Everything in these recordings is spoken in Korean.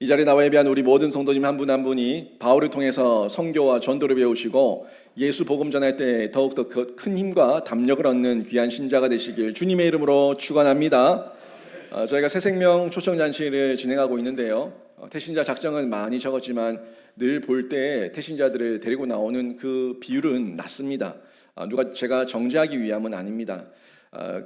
이 자리에 나와 예배한 우리 모든 성도님 한 분 한 분이 바울을 통해서 선교와 전도를 배우시고 예수 복음 전할 때 더욱더 큰 힘과 담력을 얻는 귀한 신자가 되시길 주님의 이름으로 축원합니다. 저희가 새생명 초청잔치를 진행하고 있는데요. 태신자 작정은 많이 적었지만 늘 볼 때 태신자들을 데리고 나오는 그 비율은 낮습니다. 제가 정죄하기 위함은 아닙니다.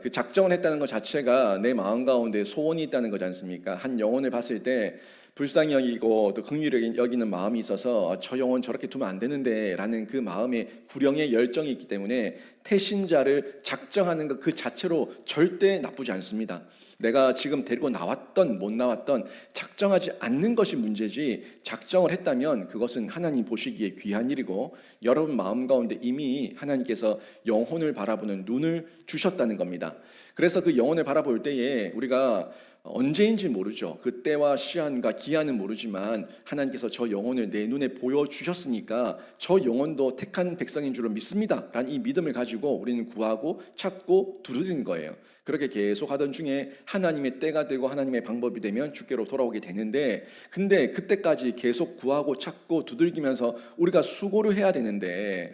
그 작정을 했다는 것 자체가 내 마음 가운데 소원이 있다는 거지 않습니까? 한 영혼을 봤을 때 불쌍히 여기고 또 긍휼히 여기는 마음이 있어서 저 영혼 저렇게 두면 안 되는데 라는 그 마음의 구령의 열정이 있기 때문에 태신자를 작정하는 것 그 자체로 절대 나쁘지 않습니다. 내가 지금 데리고 나왔던 못 나왔던 작정하지 않는 것이 문제지, 작정을 했다면 그것은 하나님 보시기에 귀한 일이고 여러분 마음 가운데 이미 하나님께서 영혼을 바라보는 눈을 주셨다는 겁니다. 그래서 그 영혼을 바라볼 때에 우리가 언제인지 모르죠. 그때와 시한과 기한은 모르지만 하나님께서 저 영혼을 내 눈에 보여주셨으니까 저 영혼도 택한 백성인 줄로 믿습니다 라는 이 믿음을 가지고 우리는 구하고 찾고 두드리는 거예요. 그렇게 계속 하던 중에 하나님의 때가 되고 하나님의 방법이 되면 주께로 돌아오게 되는데, 근데 그때까지 계속 구하고 찾고 두들기면서 우리가 수고를 해야 되는데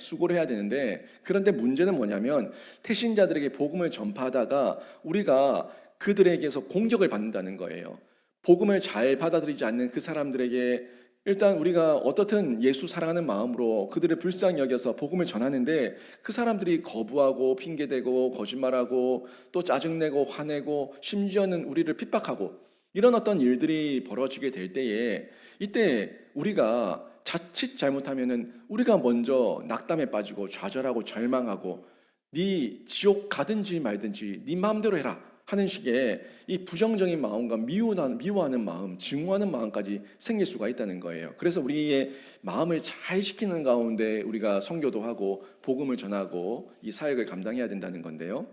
그런데 문제는 뭐냐면 태신자들에게 복음을 전파하다가 우리가 그들에게서 공격을 받는다는 거예요. 복음을 잘 받아들이지 않는 그 사람들에게 일단 우리가 어떻든 예수 사랑하는 마음으로 그들을 불쌍히 여겨서 복음을 전하는데 그 사람들이 거부하고 핑계대고 거짓말하고 또 짜증내고 화내고 심지어는 우리를 핍박하고 이런 어떤 일들이 벌어지게 될 때에 이때 우리가 자칫 잘못하면은 우리가 먼저 낙담에 빠지고 좌절하고 절망하고 네 지옥 가든지 말든지 네 마음대로 해라 하는 식의 이 부정적인 마음과 미워하는 마음, 증오하는 마음까지 생길 수가 있다는 거예요. 그래서 우리의 마음을 잘 지키는 가운데 우리가 선교도 하고 복음을 전하고 이 사역을 감당해야 된다는 건데요.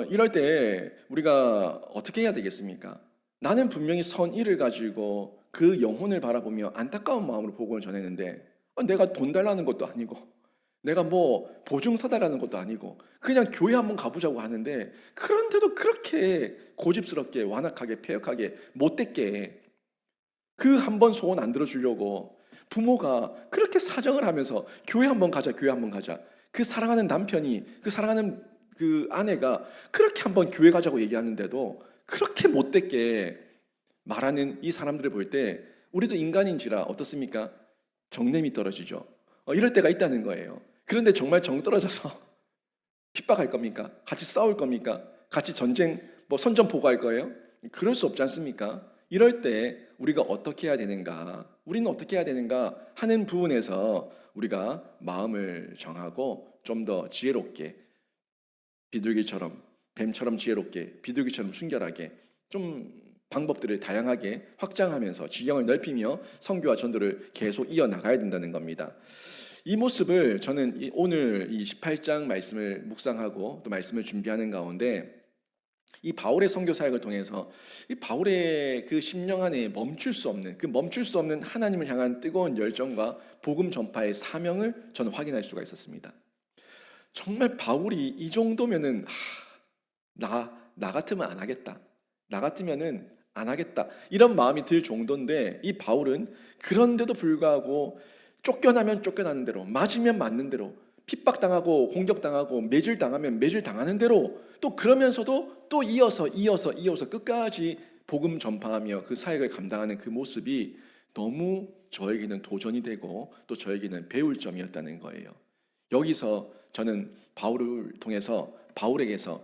이럴 때 우리가 어떻게 해야 되겠습니까? 나는 분명히 선의를 가지고 그 영혼을 바라보며 안타까운 마음으로 복음을 전했는데 내가 돈 달라는 것도 아니고 내가 뭐 보증 사달라는 것도 아니고 그냥 교회 한번 가보자고 하는데 그런데도 그렇게 고집스럽게 완악하게 폐역하게 못됐게 그 한 번 소원 안 들어주려고 부모가 그렇게 사정을 하면서 교회 한번 가자 교회 한번 가자, 그 사랑하는 남편이 그 사랑하는 그 아내가 그렇게 한번 교회 가자고 얘기하는데도 그렇게 못됐게 말하는 이 사람들을 볼 때 우리도 인간인지라 어떻습니까? 정냄이 떨어지죠. 이럴 때가 있다는 거예요. 그런데 정말 정 떨어져서 핍박할 겁니까? 같이 싸울 겁니까? 같이 전쟁 선전포고할 거예요? 그럴 수 없지 않습니까? 이럴 때 우리가 어떻게 해야 되는가? 우리는 어떻게 해야 되는가 하는 부분에서 우리가 마음을 정하고 좀 더 지혜롭게 비둘기처럼 뱀처럼 지혜롭게 비둘기처럼 순결하게 좀 방법들을 다양하게 확장하면서 지경을 넓히며 선교와 전도를 계속 이어나가야 된다는 겁니다. 이 모습을 저는 오늘 이 18장 말씀을 묵상하고 또 말씀을 준비하는 가운데 이 바울의 선교 사역을 통해서 이 바울의 그 심령 안에 멈출 수 없는 하나님을 향한 뜨거운 열정과 복음 전파의 사명을 저는 확인할 수가 있었습니다. 정말 바울이 이 정도면은 나 같으면 안 하겠다. 나 같으면은 안 하겠다. 이런 마음이 들 정도인데 이 바울은 그런데도 불구하고 쫓겨나면 쫓겨나는 대로, 맞으면 맞는 대로, 핍박당하고 공격당하고 매질당하면 매질당하는 대로 또 그러면서도 또 이어서 끝까지 복음 전파하며 그 사역을 감당하는 그 모습이 너무 저에게는 도전이 되고 또 저에게는 배울 점이었다는 거예요. 여기서 저는 바울에게서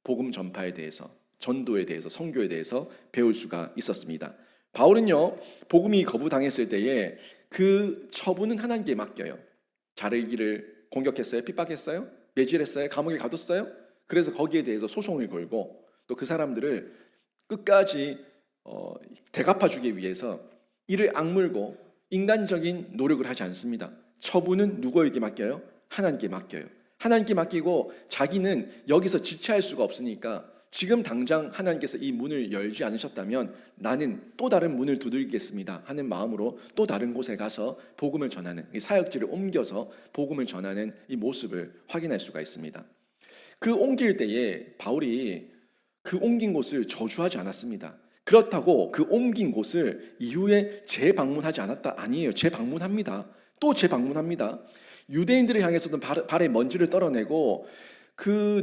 복음 전파에 대해서, 전도에 대해서, 선교에 대해서 배울 수가 있었습니다. 바울은요, 복음이 거부당했을 때에 그 처분은 하나님께 맡겨요. 자르기를 공격했어요? 핍박했어요? 매질했어요? 감옥에 가뒀어요? 그래서 거기에 대해서 소송을 걸고 또 그 사람들을 끝까지 대갚아주기 위해서 이를 악물고 인간적인 노력을 하지 않습니다. 처분은 누구에게 맡겨요? 하나님께 맡겨요. 하나님께 맡기고 자기는 여기서 지체할 수가 없으니까 지금 당장 하나님께서 이 문을 열지 않으셨다면 나는 또 다른 문을 두들기겠습니다 하는 마음으로 또 다른 곳에 가서 복음을 전하는, 이 사역지를 옮겨서 복음을 전하는 이 모습을 확인할 수가 있습니다. 그 옮길 때에 바울이 그 옮긴 곳을 저주하지 않았습니다. 그렇다고 그 옮긴 곳을 이후에 재방문하지 않았다? 아니에요. 재방문합니다. 또 재방문합니다. 유대인들을 향해서도 발에 먼지를 떨어내고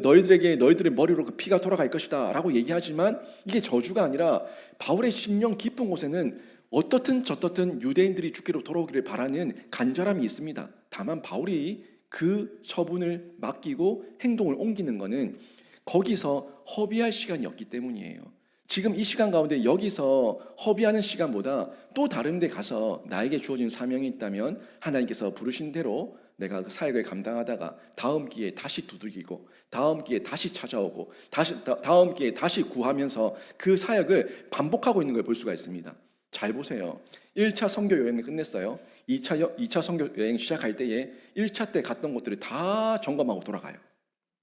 너희들의 머리로 그 피가 돌아갈 것이다 라고 얘기하지만 이게 저주가 아니라 바울의 심령 깊은 곳에는 어떻든 저떻든 유대인들이 죽기로 돌아오기를 바라는 간절함이 있습니다. 다만 바울이 그 처분을 맡기고 행동을 옮기는 것은 거기서 허비할 시간이었기 때문이에요. 지금 이 시간 가운데 여기서 허비하는 시간보다 또 다른 데 가서 나에게 주어진 사명이 있다면 하나님께서 부르신 대로 내가 그 사역을 감당하다가 다음 기회에 다시 두들기고 다음 기회에 다시 찾아오고 다음 기회에 다시 구하면서 그 사역을 반복하고 있는 걸 볼 수가 있습니다. 잘 보세요. 1차 선교 여행을 끝냈어요. 2차 선교 여행 시작할 때에 1차 때 갔던 곳들을 다 점검하고 돌아가요.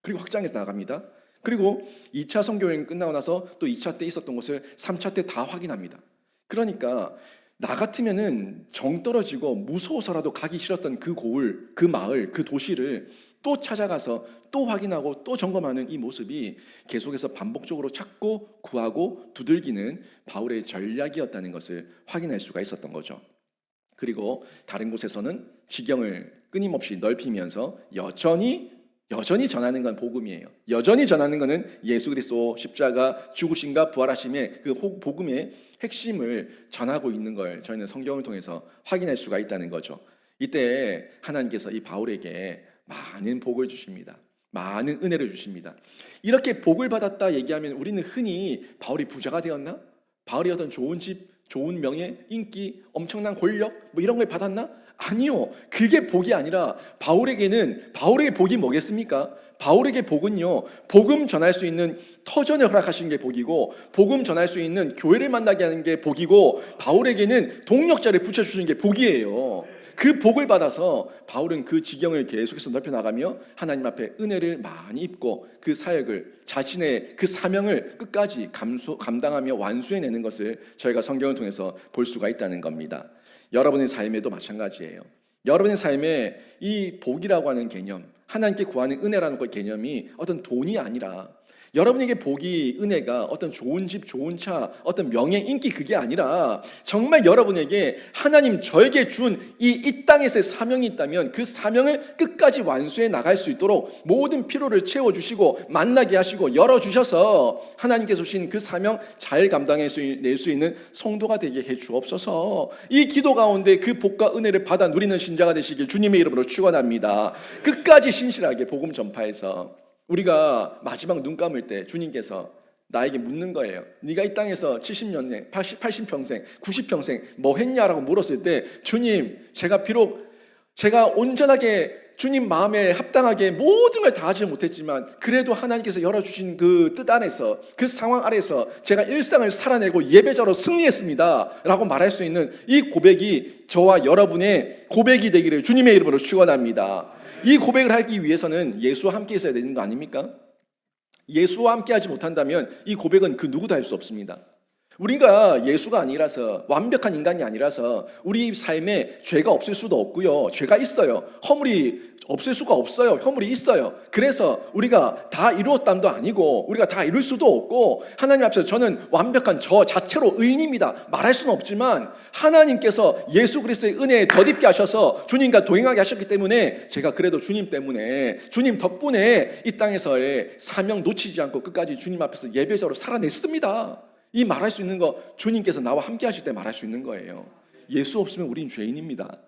그리고 확장해서 나갑니다. 그리고 2차 선교 여행 끝나고 나서 또 2차 때 있었던 것을 3차 때 다 확인합니다. 그러니까 나 같으면은 정 떨어지고 무서워서라도 가기 싫었던 그 고을, 그 마을, 그 도시를 또 찾아가서 또 확인하고 또 점검하는 이 모습이 계속해서 반복적으로 찾고 구하고 두들기는 바울의 전략이었다는 것을 확인할 수가 있었던 거죠. 그리고 다른 곳에서는 지경을 끊임없이 넓히면서 여전히 전하는 건 복음이에요. 여전히 전하는 것은 예수 그리스도 십자가 죽으심과 부활하심의 그 복음의 핵심을 전하고 있는 걸 저희는 성경을 통해서 확인할 수가 있다는 거죠. 이때 하나님께서 이 바울에게 많은 복을 주십니다. 많은 은혜를 주십니다. 이렇게 복을 받았다 얘기하면 우리는 흔히 바울이 부자가 되었나? 바울이 어떤 좋은 집, 좋은 명예, 인기, 엄청난 권력 뭐 이런 걸 받았나? 아니요. 그게 복이 아니라 바울에게 복이 뭐겠습니까? 바울에게 복은요, 복음 전할 수 있는 터전을 허락하신 게 복이고, 복음 전할 수 있는 교회를 만나게 하는 게 복이고, 바울에게는 동력자를 붙여주시는 게 복이에요. 그 복을 받아서 바울은 그 지경을 계속해서 넓혀나가며 하나님 앞에 은혜를 많이 입고 그 사역을, 자신의 그 사명을 끝까지 감당하며 완수해내는 것을 저희가 성경을 통해서 볼 수가 있다는 겁니다. 여러분의 삶에도 마찬가지예요. 여러분의 삶에 이 복이라고 하는 개념, 하나님께 구하는 은혜라는 그 개념이 어떤 돈이 아니라, 여러분에게 복이, 은혜가 어떤 좋은 집, 좋은 차, 어떤 명예, 인기, 그게 아니라 정말 여러분에게 하나님 저에게 준 이 땅에서의 사명이 있다면 그 사명을 끝까지 완수해 나갈 수 있도록 모든 필요를 채워주시고 만나게 하시고 열어주셔서 하나님께서 주신 그 사명 잘 감당할 수 있는 성도가 되게 해 주옵소서. 이 기도 가운데 그 복과 은혜를 받아 누리는 신자가 되시길 주님의 이름으로 축원합니다. 끝까지 신실하게 복음 전파해서 우리가 마지막 눈 감을 때 주님께서 나에게 묻는 거예요. 네가 이 땅에서 70년생, 80평생, 90평생 뭐 했냐라고 물었을 때 주님, 제가 온전하게 주님 마음에 합당하게 모든 걸 다 하지 못했지만 그래도 하나님께서 열어주신 그 뜻 안에서, 그 상황 아래서 제가 일상을 살아내고 예배자로 승리했습니다 라고 말할 수 있는 이 고백이 저와 여러분의 고백이 되기를 주님의 이름으로 축원합니다. 이 고백을 하기 위해서는 예수와 함께 있어야 되는 거 아닙니까? 예수와 함께 하지 못한다면 이 고백은 그 누구도 할 수 없습니다. 우리가 예수가 아니라서, 완벽한 인간이 아니라서 우리 삶에 죄가 없을 수도 없고요. 죄가 있어요. 허물이 없을 수가 없어요. 허물이 있어요. 그래서 우리가 다 이루었담도 아니고 우리가 다 이룰 수도 없고 하나님 앞에서 저는 완벽한 저 자체로 의인입니다 말할 수는 없지만 하나님께서 예수 그리스도의 은혜에 덧입게 하셔서 주님과 동행하게 하셨기 때문에 제가 그래도 주님 때문에, 주님 덕분에 이 땅에서의 사명 놓치지 않고 끝까지 주님 앞에서 예배자로 살아냈습니다. 이 말할 수 있는 거 주님께서 나와 함께 하실 때 말할 수 있는 거예요. 예수 없으면 우리는 죄인입니다.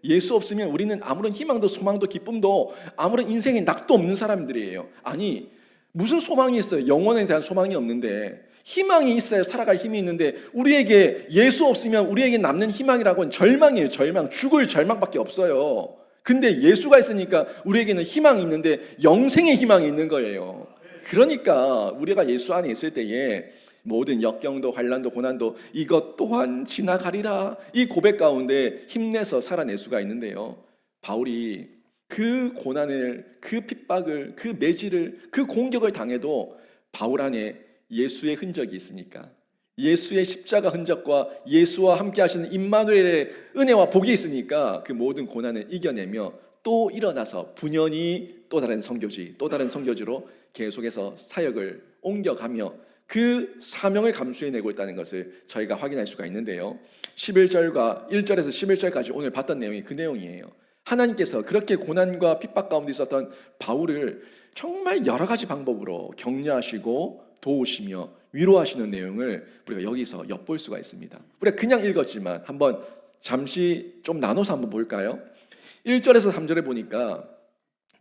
예수 없으면 우리는 아무런 희망도 소망도 기쁨도 아무런 인생의 낙도 없는 사람들이에요. 아니 무슨 소망이 있어요? 영원에 대한 소망이 없는데, 희망이 있어야 살아갈 힘이 있는데 우리에게 예수 없으면 우리에게 남는 희망이라고는 절망이에요. 절망, 죽을 절망밖에 없어요. 근데 예수가 있으니까 우리에게는 희망이 있는데 영생의 희망이 있는 거예요. 그러니까 우리가 예수 안에 있을 때에 모든 역경도 환난도 고난도 이것 또한 지나가리라, 이 고백 가운데 힘내서 살아낼 수가 있는데요, 바울이 그 고난을, 그 핍박을, 그 매질을, 그 공격을 당해도 바울 안에 예수의 흔적이 있으니까, 예수의 십자가 흔적과 예수와 함께 하시는 임마누엘의 은혜와 복이 있으니까 그 모든 고난을 이겨내며 또 일어나서 분연히 또 다른 선교지로 계속해서 사역을 옮겨가며 그 사명을 감수해내고 있다는 것을 저희가 확인할 수가 있는데요. 11절과 1절에서 11절까지 오늘 봤던 내용이 그 내용이에요. 하나님께서 그렇게 고난과 핍박 가운데 있었던 바울을 정말 여러 가지 방법으로 격려하시고 도우시며 위로하시는 내용을 우리가 여기서 엿볼 수가 있습니다. 우리가 그냥 읽었지만 한번 잠시 좀 나눠서 한번 볼까요? 1절에서 3절에 보니까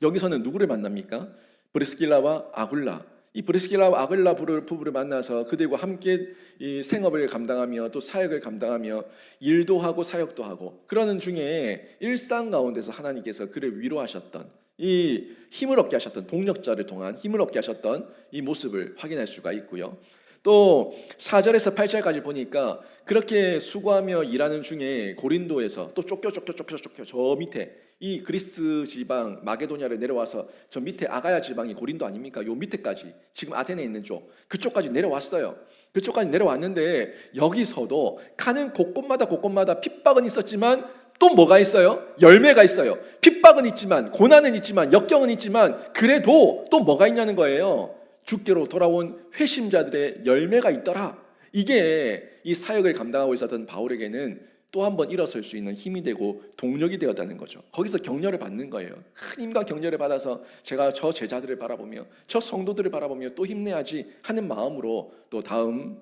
여기서는 누구를 만납니까? 브리스길라와 아굴라. 이 브리스길라와 아굴라 부부를 만나서 그들과 함께 이 생업을 감당하며 또 사역을 감당하며 일도 하고 사역도 하고 그러는 중에 일상 가운데서 하나님께서 그를 위로하셨던 이 힘을 얻게 하셨던 동력자를 통한 힘을 얻게 하셨던 이 모습을 확인할 수가 있고요. 또 4절에서 8절까지 보니까 그렇게 수고하며 일하는 중에 고린도에서 또 쫓겨 저 밑에 이 그리스 지방 마게도냐를 내려와서 저 밑에 아가야 지방이 고린도 아닙니까? 요 밑에까지 지금 아테네에 있는 쪽 그쪽까지 내려왔어요. 그쪽까지 내려왔는데 여기서도 가는 곳곳마다 핍박은 있었지만 또 뭐가 있어요? 열매가 있어요. 핍박은 있지만 고난은 있지만 역경은 있지만 그래도 또 뭐가 있냐는 거예요. 주께로 돌아온 회심자들의 열매가 있더라. 이게 이 사역을 감당하고 있었던 바울에게는 또 한 번 일어설 수 있는 힘이 되고 동력이 되었다는 거죠. 거기서 격려를 받는 거예요. 큰 힘과 격려를 받아서 제가 저 제자들을 바라보며 저 성도들을 바라보며 또 힘내야지 하는 마음으로 또 다음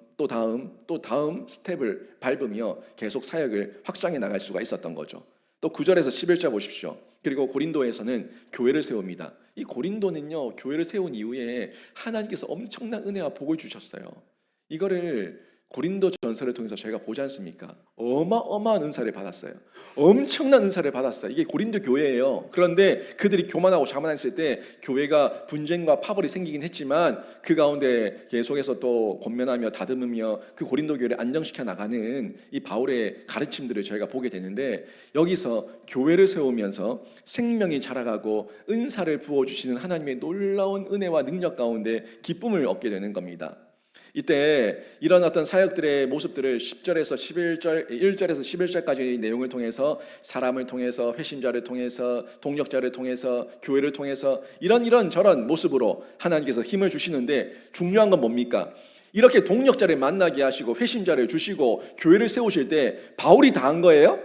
스텝을 밟으며 계속 사역을 확장해 나갈 수가 있었던 거죠. 또 9절에서 11절 보십시오. 그리고 고린도에서는 교회를 세웁니다. 이 고린도는요, 교회를 세운 이후에 하나님께서 엄청난 은혜와 복을 주셨어요. 이거를 고린도 전서를 통해서 저희가 보지 않습니까? 어마어마한 은사를 받았어요. 엄청난 은사를 받았어요. 이게 고린도 교회예요. 그런데 그들이 교만하고 자만했을 때 교회가 분쟁과 파벌이 생기긴 했지만 그 가운데 계속해서 또 권면하며 다듬으며 그 고린도 교회를 안정시켜 나가는 이 바울의 가르침들을 저희가 보게 되는데 여기서 교회를 세우면서 생명이 자라가고 은사를 부어주시는 하나님의 놀라운 은혜와 능력 가운데 기쁨을 얻게 되는 겁니다. 이때 이런 어떤 사역들의 모습들을 1절에서 11절까지의 내용을 통해서 사람을 통해서 회심자를 통해서 동력자를 통해서 교회를 통해서 이런 저런 모습으로 하나님께서 힘을 주시는데 중요한 건 뭡니까? 이렇게 동력자를 만나게 하시고 회심자를 주시고 교회를 세우실 때 바울이 다 한 거예요?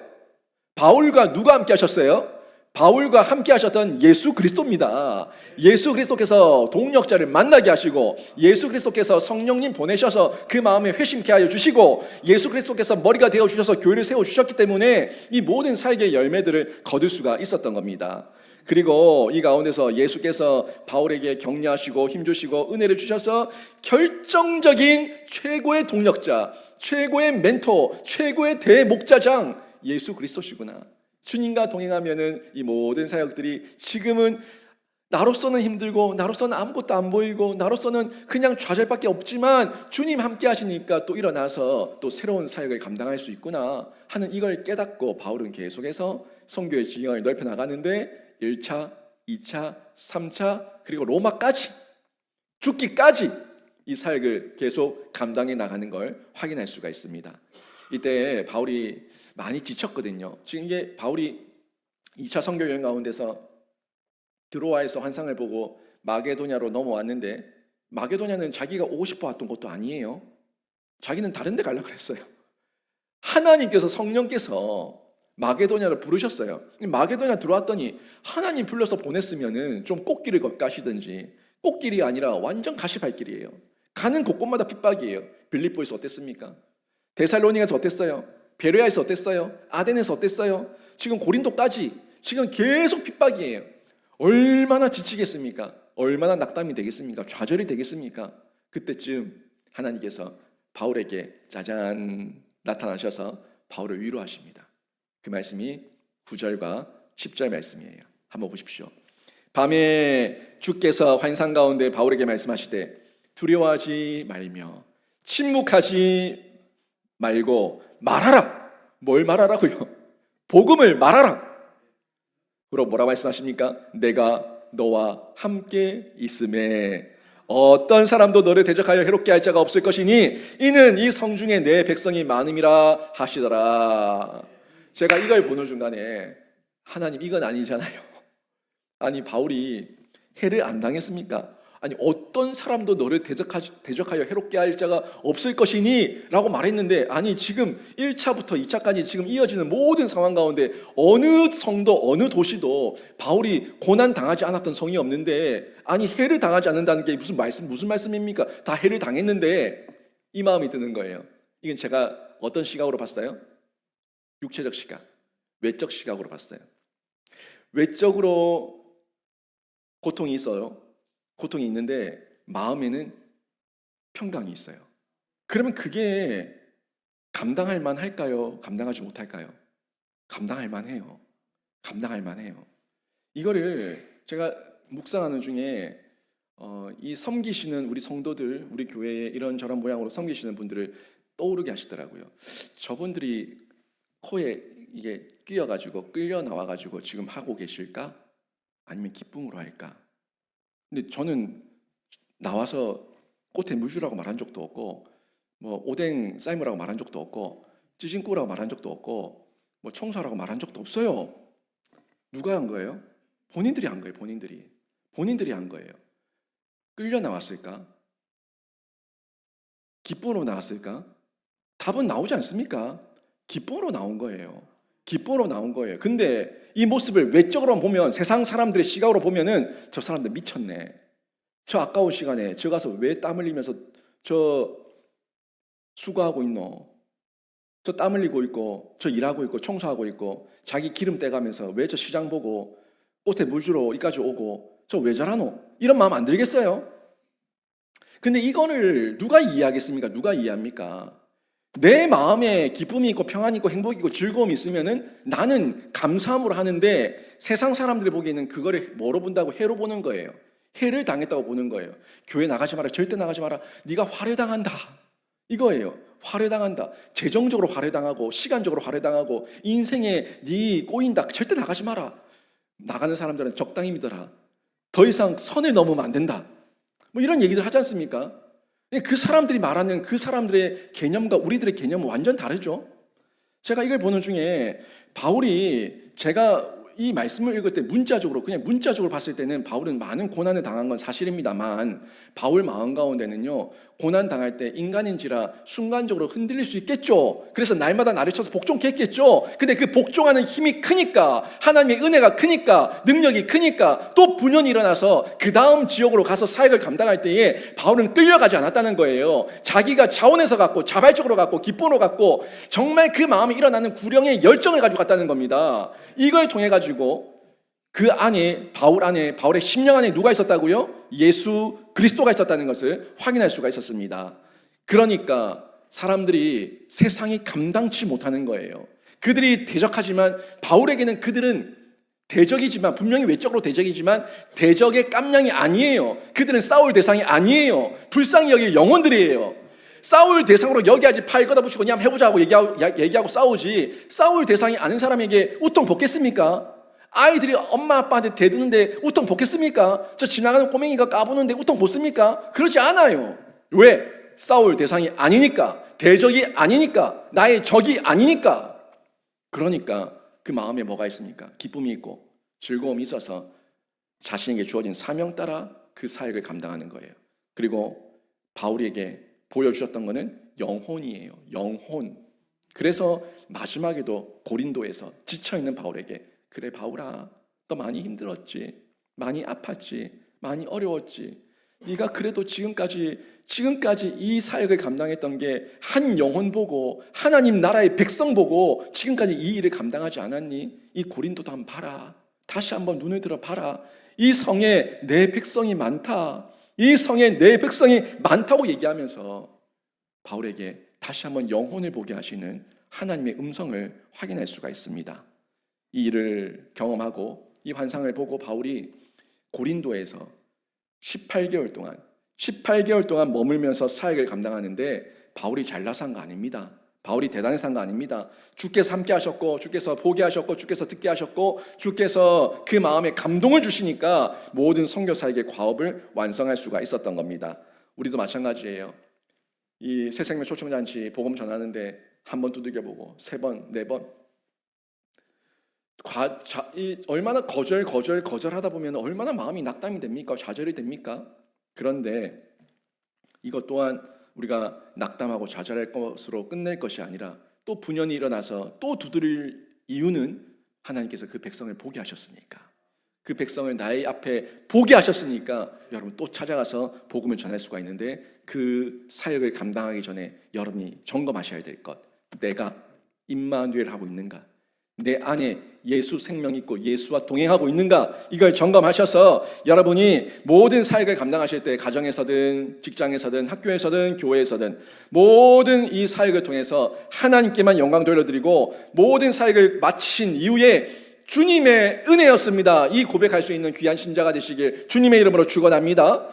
바울과 누가 함께 하셨어요? 바울과 함께 하셨던 예수 그리스도입니다. 예수 그리스도께서 동력자를 만나게 하시고 예수 그리스도께서 성령님 보내셔서 그 마음에 회심케 하여 주시고 예수 그리스도께서 머리가 되어 주셔서 교회를 세워 주셨기 때문에 이 모든 사역의 열매들을 거둘 수가 있었던 겁니다. 그리고 이 가운데서 예수께서 바울에게 격려하시고 힘주시고 은혜를 주셔서 결정적인 최고의 동력자, 최고의 멘토, 최고의 대목자장 예수 그리스도시구나. 주님과 동행하면은 이 모든 사역들이 지금은 나로서는 힘들고 나로서는 아무것도 안 보이고 나로서는 그냥 좌절밖에 없지만 주님 함께 하시니까 또 일어나서 또 새로운 사역을 감당할 수 있구나 하는 이걸 깨닫고 바울은 계속해서 선교의 지경을 넓혀 나가는데 1차, 2차, 3차 그리고 로마까지 죽기까지 이 사역을 계속 감당해 나가는 걸 확인할 수가 있습니다. 이때 바울이 많이 지쳤거든요. 지금 이게 바울이 2차 선교 여행 가운데서 드로아에서 환상을 보고 마게도냐로 넘어왔는데 마게도냐는 자기가 오고 싶어 왔던 곳도 아니에요. 자기는 다른 데 가려고 그랬어요. 하나님께서 성령께서 마게도냐를 부르셨어요. 마게도냐 들어왔더니 하나님 불러서 보냈으면은 좀 꽃길을 걷가시든지 꽃길이 아니라 완전 가시밭길이에요. 가는 곳곳마다 핍박이에요. 빌립보에서 어땠습니까? 데살로니가에서 어땠어요? 베레아에서 어땠어요? 아덴에서 어땠어요? 지금 고린도까지 지금 계속 핍박이에요. 얼마나 지치겠습니까? 얼마나 낙담이 되겠습니까? 좌절이 되겠습니까? 그때쯤 하나님께서 바울에게 짜잔 나타나셔서 바울을 위로하십니다. 그 말씀이 9절과 10절 말씀이에요. 한번 보십시오. 밤에 주께서 환상 가운데 바울에게 말씀하시되 두려워하지 말며 침묵하지 말고 말하라. 뭘 말하라고요? 복음을 말하라. 그리고 뭐라고 말씀하십니까? 내가 너와 함께 있음에 어떤 사람도 너를 대적하여 해롭게 할 자가 없을 것이니 이는 이 성중에 내 백성이 많음이라 하시더라. 제가 이걸 보는 중간에 하나님 이건 아니잖아요. 아니 바울이 해를 안 당했습니까? 아니 어떤 사람도 너를 대적하여 해롭게 할 자가 없을 것이니 라고 말했는데, 아니 지금 1차부터 2차까지 지금 이어지는 모든 상황 가운데 어느 성도 어느 도시도 바울이 고난 당하지 않았던 성이 없는데, 아니 해를 당하지 않는다는 게 무슨 말씀입니까? 다 해를 당했는데 이 마음이 드는 거예요. 이건 제가 어떤 시각으로 봤어요? 육체적 시각, 외적 시각으로 봤어요. 외적으로 고통이 있어요. 고통이 있는데 마음에는 평강이 있어요. 그러면 그게 감당할 만할까요? 감당하지 못할까요? 감당할 만해요. 감당할 만해요. 이거를 제가 묵상하는 중에 이 섬기시는 우리 성도들, 우리 교회에 이런저런 모양으로 섬기시는 분들을 떠오르게 하시더라고요. 저분들이 코에 이게 끼어가지고 끌려 나와가지고 지금 하고 계실까? 아니면 기쁨으로 할까? 근데 저는 나와서 꽃에 물 주라고 말한 적도 없고, 뭐 오뎅 삶으라고 말한 적도 없고, 찌짐꾸라고 말한 적도 없고, 뭐 청소하라고 말한 적도 없어요. 누가 한 거예요? 본인들이 한 거예요. 본인들이 한 거예요. 끌려 나왔을까? 기쁨으로 나왔을까? 답은 나오지 않습니까? 기쁨으로 나온 거예요. 기쁨으로 나온 거예요. 근데 이 모습을 외적으로 보면, 세상 사람들의 시각으로 보면은 저 사람들 미쳤네. 저 아까운 시간에 저 가서 왜 땀 흘리면서 저 수고하고 있노? 저 땀 흘리고 있고, 저 일하고 있고, 청소하고 있고, 자기 기름 떼가면서 왜 저 시장 보고 꽃에 물 주러 여기까지 오고, 저 왜 저러노? 이런 마음 안 들겠어요? 근데 이거를 누가 이해하겠습니까? 누가 이해합니까? 내 마음에 기쁨이 있고 평안이 있고 행복이 있고 즐거움이 있으면은 나는 감사함으로 하는데, 세상 사람들이 보기에는 그거를 뭐로 본다고? 해로 보는 거예요. 해를 당했다고 보는 거예요. 교회 나가지 마라. 절대 나가지 마라. 네가 활해당한다. 이거예요. 활해당한다. 재정적으로 활해당하고, 시간적으로 활해당하고, 인생에 네 꼬인다. 절대 나가지 마라. 나가는 사람들은 적당히 믿어라. 더 이상 선을 넘으면 안 된다. 뭐 이런 얘기들 하지 않습니까? 그 사람들이 말하는 그 사람들의 개념과 우리들의 개념은 완전 다르죠. 제가 이걸 보는 중에 바울이, 제가 이 말씀을 읽을 때 그냥 문자적으로 봤을 때는 바울은 많은 고난을 당한 건 사실입니다만, 바울 마음 가운데는요, 고난 당할 때 인간인지라 순간적으로 흔들릴 수 있겠죠. 그래서 날마다 나를 쳐서 복종했겠죠. 근데 그 복종하는 힘이 크니까, 하나님의 은혜가 크니까, 능력이 크니까 또 분연이 일어나서 그 다음 지역으로 가서 사역을 감당할 때에 바울은 끌려가지 않았다는 거예요. 자기가 자원해서 갔고, 자발적으로 갔고, 기쁨으로 갔고, 정말 그 마음에 일어나는 구령의 열정을 가지고 갔다는 겁니다. 이걸 통해 가지고 그 안에, 바울의 심령 안에 누가 있었다고요? 예수 그리스도가 있었다는 것을 확인할 수가 있었습니다. 그러니까 사람들이 세상이 감당치 못하는 거예요. 그들이 대적하지만, 바울에게는 그들은 대적이지만, 분명히 외적으로 대적이지만 대적의 깜냥이 아니에요. 그들은 싸울 대상이 아니에요. 불쌍히 여길 영혼들이에요. 싸울 대상으로 여기야지. 팔 걷어붙이고 그냥 해보자고 얘기하고 싸우지, 싸울 대상이 아닌 사람에게 우통 벗겠습니까? 아이들이 엄마 아빠한테 대드는데 우통 벗겠습니까? 저 지나가는 꼬맹이가 까부는데 우통 벗습니까? 그렇지 않아요. 왜? 싸울 대상이 아니니까, 대적이 아니니까, 나의 적이 아니니까. 그러니까 그 마음에 뭐가 있습니까? 기쁨이 있고 즐거움이 있어서 자신에게 주어진 사명 따라 그 사역을 감당하는 거예요. 그리고 바울에게 보여주셨던 것은 영혼이에요. 영혼. 그래서 마지막에도 고린도에서 지쳐있는 바울에게, 그래 바울아, 너 많이 힘들었지, 많이 아팠지, 많이 어려웠지, 네가 그래도 지금까지 이 사역을 감당했던 게 한 영혼 보고, 하나님 나라의 백성 보고 지금까지 이 일을 감당하지 않았니? 이 고린도도 한번 봐라. 다시 한번 눈을 들어 봐라. 이 성에 내 백성이 많다. 이 성에 내 백성이 많다고 얘기하면서 바울에게 다시 한번 영혼을 보게 하시는 하나님의 음성을 확인할 수가 있습니다. 이 일을 경험하고 이 환상을 보고 바울이 고린도에서 18개월 동안 머물면서 사역을 감당하는데, 바울이 잘나서 한 거 아닙니다. 바울이 대단해서 한 거 아닙니다. 주께서 함께 하셨고, 주께서 보게 하셨고, 주께서 듣게 하셨고, 주께서 그 마음에 감동을 주시니까 모든 선교사에게 과업을 완성할 수가 있었던 겁니다. 우리도 마찬가지예요. 이 새생명 초청잔치 복음 전하는데 한 번 두들겨보고, 세 번, 네 번, 얼마나 거절하다 보면 얼마나 마음이 낙담이 됩니까? 좌절이 됩니까? 그런데 이것 또한 우리가 낙담하고 좌절할 것으로 끝낼 것이 아니라 또 분연이 일어나서 또 두드릴 이유는 하나님께서 그 백성을 보게 하셨으니까, 그 백성을 나의 앞에 보게 하셨으니까 여러분 또 찾아가서 복음을 전할 수가 있는데, 그 사역을 감당하기 전에 여러분이 점검하셔야 될 것, 내가 임마누엘 하고 있는가, 내 안에 예수 생명이 있고 예수와 동행하고 있는가, 이걸 점검하셔서 여러분이 모든 사역을 감당하실 때, 가정에서든 직장에서든 학교에서든 교회에서든 모든 이 사역을 통해서 하나님께만 영광 돌려드리고, 모든 사역을 마치신 이후에 주님의 은혜였습니다, 이 고백할 수 있는 귀한 신자가 되시길 주님의 이름으로 축원합니다.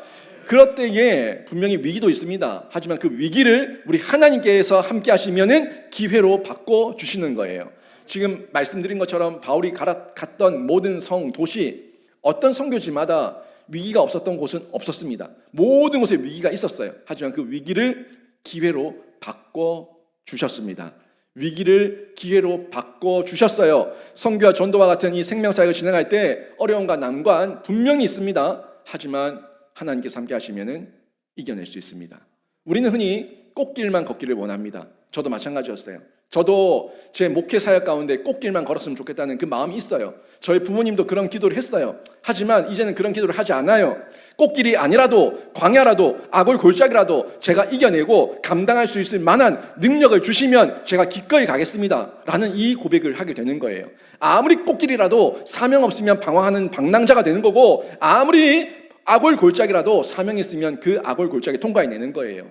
그럴 때에 분명히 위기도 있습니다. 하지만 그 위기를 우리 하나님께서 함께 하시면은 기회로 바꿔 주시는 거예요. 지금 말씀드린 것처럼 바울이 갔던 모든 성, 도시, 어떤 선교지마다 위기가 없었던 곳은 없었습니다. 모든 곳에 위기가 있었어요. 하지만 그 위기를 기회로 바꿔 주셨습니다. 위기를 기회로 바꿔 주셨어요. 선교와 전도와 같은 이 생명사역을 진행할 때 어려움과 난관 분명히 있습니다. 하지만 하나님께서 함께 하시면은 이겨낼 수 있습니다. 우리는 흔히 꽃길만 걷기를 원합니다. 저도 마찬가지였어요. 저도 제 목회 사역 가운데 꽃길만 걸었으면 좋겠다는 그 마음이 있어요. 저희 부모님도 그런 기도를 했어요. 하지만 이제는 그런 기도를 하지 않아요. 꽃길이 아니라도, 광야라도, 악을 골짜기라도 제가 이겨내고 감당할 수 있을 만한 능력을 주시면 제가 기꺼이 가겠습니다 라는 이 고백을 하게 되는 거예요. 아무리 꽃길이라도 사명 없으면 방황하는 방랑자가 되는 거고, 아무리 악을 골짜기라도 사명이 있으면 그 악을 골짜기 통과해내는 거예요.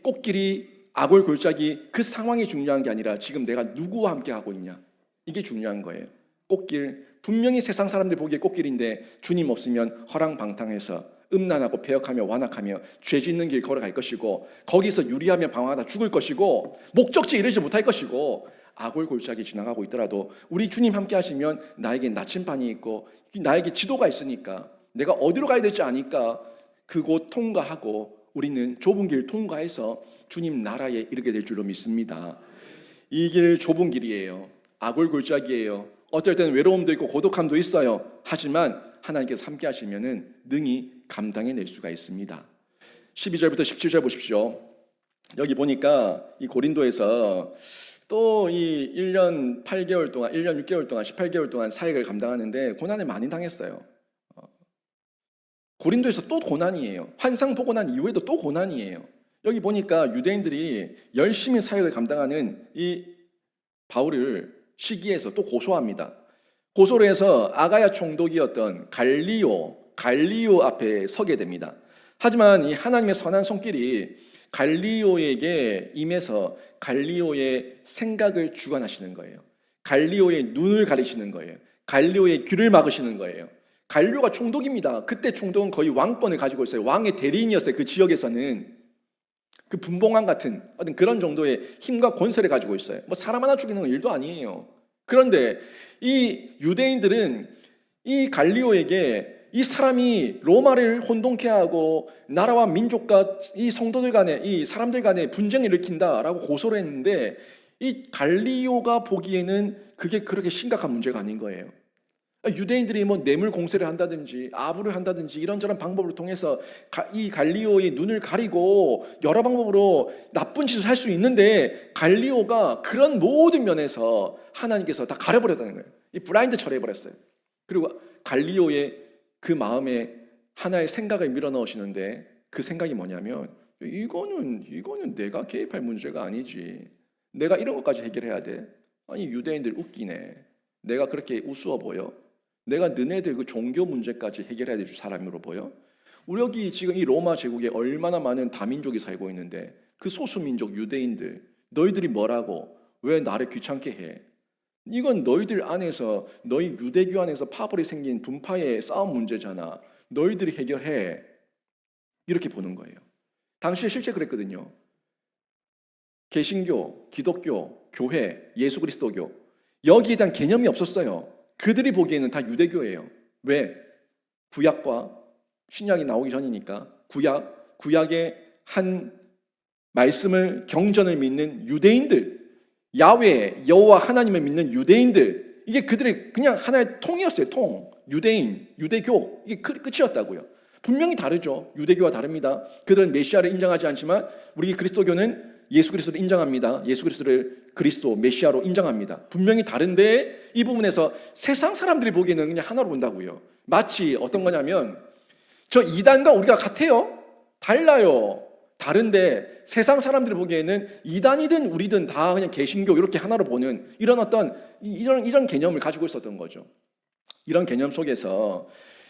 꽃길이, 악을 골짜기, 그 상황이 중요한 게 아니라 지금 내가 누구와 함께 하고 있냐, 이게 중요한 거예요. 꽃길, 분명히 세상 사람들 보기에 꽃길인데 주님 없으면 허랑방탕해서 음란하고 배역하며 완악하며 죄 짓는 길 걸어갈 것이고, 거기서 유리하며 방황하다 죽을 것이고, 목적지에 이르지 못할 것이고, 악을 골짜기 지나가고 있더라도 우리 주님 함께 하시면 나에게 나침반이 있고 나에게 지도가 있으니까 내가 어디로 가야 될지 아니까 그곳 통과하고 우리는 좁은 길 통과해서 주님 나라에 이르게 될 줄로 믿습니다. 이 길 좁은 길이에요. 악을 골짜기예요. 어떨 때는 외로움도 있고 고독함도 있어요. 하지만 하나님께서 함께 하시면은 능히 감당해낼 수가 있습니다. 12절부터 17절 보십시오. 여기 보니까 이 고린도에서 또 이 1년 8개월 동안, 1년 6개월 동안, 18개월 동안 사역을 감당하는데 고난을 많이 당했어요. 고린도에서 또 고난이에요. 환상 보고 난 이후에도 또 고난이에요. 여기 보니까 유대인들이 열심히 사역을 감당하는 이 바울을 시기에서 또 고소합니다. 고소를 해서 아가야 총독이었던 갈리오 앞에 서게 됩니다. 하지만 이 하나님의 선한 손길이 갈리오에게 임해서 갈리오의 생각을 주관하시는 거예요. 갈리오의 눈을 가리시는 거예요. 갈리오의 귀를 막으시는 거예요. 갈리오가 총독입니다. 그때 총독은 거의 왕권을 가지고 있어요. 왕의 대리인이었어요. 그 지역에서는 그 분봉왕 같은 어떤 그런 정도의 힘과 권세를 가지고 있어요. 뭐 사람 하나 죽이는 일도 아니에요. 그런데 이 유대인들은 이 갈리오에게 이 사람이 로마를 혼동케 하고 나라와 민족과 이 성도들 간에, 이 사람들 간에 분쟁을 일으킨다라고 고소를 했는데, 이 갈리오가 보기에는 그게 그렇게 심각한 문제가 아닌 거예요. 유대인들이 뭐 뇌물 공세를 한다든지 아부를 한다든지 이런저런 방법을 통해서 이 갈리오의 눈을 가리고 여러 방법으로 나쁜 짓을 할 수 있는데, 갈리오가 그런 모든 면에서 하나님께서 다 가려버렸다는 거예요. 이 블라인드 처리해버렸어요. 그리고 갈리오의 그 마음에 하나의 생각을 밀어넣으시는데, 그 생각이 뭐냐면 이거는 내가 개입할 문제가 아니지. 내가 이런 것까지 해결해야 돼? 아니 유대인들 웃기네. 내가 그렇게 우스워 보여? 내가 너네들 그 종교 문제까지 해결해야 될 사람으로 보여? 우리 여기 지금 이 로마 제국에 얼마나 많은 다민족이 살고 있는데, 그 소수민족 유대인들, 너희들이 뭐라고 왜 나를 귀찮게 해? 이건 너희들 안에서, 너희 유대교 안에서 파벌이 생긴 분파의 싸움 문제잖아. 너희들이 해결해. 이렇게 보는 거예요. 당시에 실제 그랬거든요. 개신교, 기독교, 교회, 예수 그리스도교, 여기에 대한 개념이 없었어요. 그들이 보기에는 다 유대교예요. 왜? 구약과 신약이 나오기 전이니까. 구약의 한 말씀을, 경전을 믿는 유대인들, 야훼, 여호와 하나님을 믿는 유대인들, 이게 그들의 그냥 하나의 통이었어요. 통. 유대인, 유대교, 이게 끝이었다고요. 분명히 다르죠. 유대교와 다릅니다. 그들은 메시아를 인정하지 않지만 우리 그리스도교는 예수 그리스도를 인정합니다. 예수 그리스도를 그리스도 메시아로 인정합니다. 분명히 다른데 이 부분에서 세상 사람들이 보기에는 그냥 하나로 본다고요. 마치 어떤 거냐면 저 이단과 우리가 같아요. 달라요. 다른데 세상 사람들이 보기에는 이단이든 우리든 다 그냥 개신교 이렇게 하나로 보는 이런 어떤 이런 개념을 가지고 있었던 거죠. 이런 개념 속에서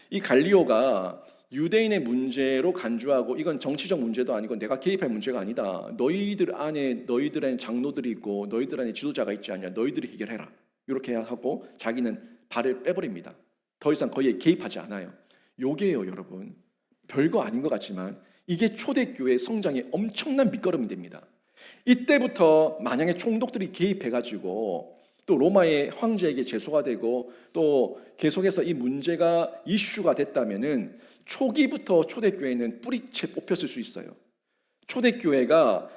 이 갈리오가 유대인의 문제로 간주하고 이건 정치적 문제도 아니고 내가 개입할 문제가 아니다. 너희들 안에 장로들이 있고 너희들 안에 지도자가 있지 않냐. 너희들이 해결해라. 이렇게 하고 자기는 발을 빼버립니다. 더 이상 거기에 개입하지 않아요. 요게요, 여러분. 별거 아닌 것 같지만 이게 초대교회 성장에 엄청난 밑거름이 됩니다. 이때부터 만약에 총독들이 개입해가지고 또 로마의 황제에게 제소가 되고 또 계속해서 이 문제가 이슈가 됐다면은 초기부터 초대교회는 뿌리채 뽑혔을 수 있어요. 초대교회가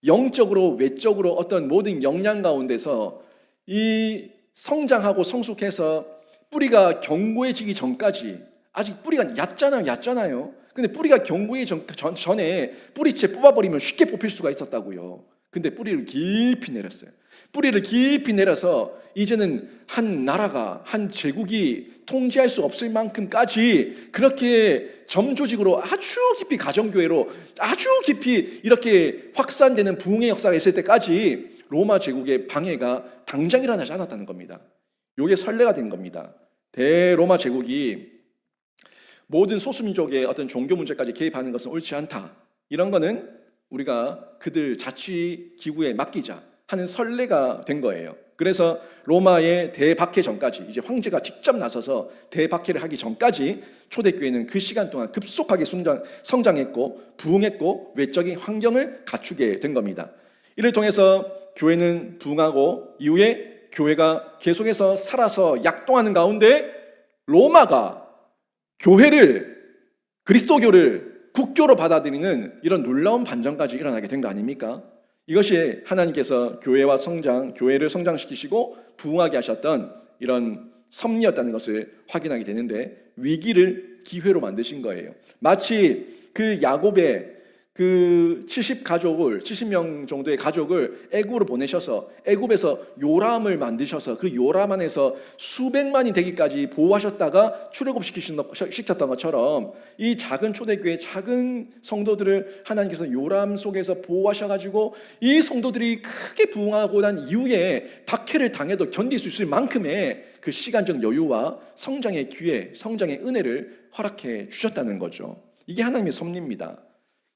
영적으로 외적으로 어떤 모든 역량 가운데서 이 성장하고 성숙해서 뿌리가 견고해지기 전까지 아직 뿌리가 얕잖아요. 근데 뿌리가 견고해지기 전에 뿌리채 뽑아버리면 쉽게 뽑힐 수가 있었다고요. 근데 뿌리를 깊이 내렸어요. 뿌리를 깊이 내려서 이제는 한 나라가 한 제국이 통제할 수 없을 만큼까지 그렇게 점조직으로 아주 깊이 가정교회로 아주 깊이 이렇게 확산되는 부흥의 역사가 있을 때까지 로마 제국의 방해가 당장 일어나지 않았다는 겁니다. 이게 선례가 된 겁니다. 대로마 제국이 모든 소수민족의 어떤 종교 문제까지 개입하는 것은 옳지 않다. 이런 거는 우리가 그들 자치 기구에 맡기자 하는 선례가 된 거예요. 그래서 로마의 대박해 전까지 이제 황제가 직접 나서서 대박해를 하기 전까지 초대교회는 그 시간 동안 급속하게 성장했고 부흥했고 외적인 환경을 갖추게 된 겁니다. 이를 통해서 교회는 부흥하고 이후에 교회가 계속해서 살아서 약동하는 가운데 로마가 교회를 그리스도교를 국교로 받아들이는 이런 놀라운 반전까지 일어나게 된 거 아닙니까? 이것이 하나님께서 교회와 교회를 성장시키시고 부흥하게 하셨던 이런 섭리였다는 것을 확인하게 되는데 위기를 기회로 만드신 거예요. 마치 그 야곱의 그 70명 정도의 가족을 애굽으로 보내셔서 애굽에서 요람을 만드셔서 그 요람 안에서 수백만이 되기까지 보호하셨다가 출애굽시켰던 것처럼 이 작은 초대교회 작은 성도들을 하나님께서 요람 속에서 보호하셔가지고 이 성도들이 크게 부흥하고 난 이후에 박해를 당해도 견딜 수 있을 만큼의 그 시간적 여유와 성장의 기회, 성장의 은혜를 허락해 주셨다는 거죠. 이게 하나님의 섭리입니다.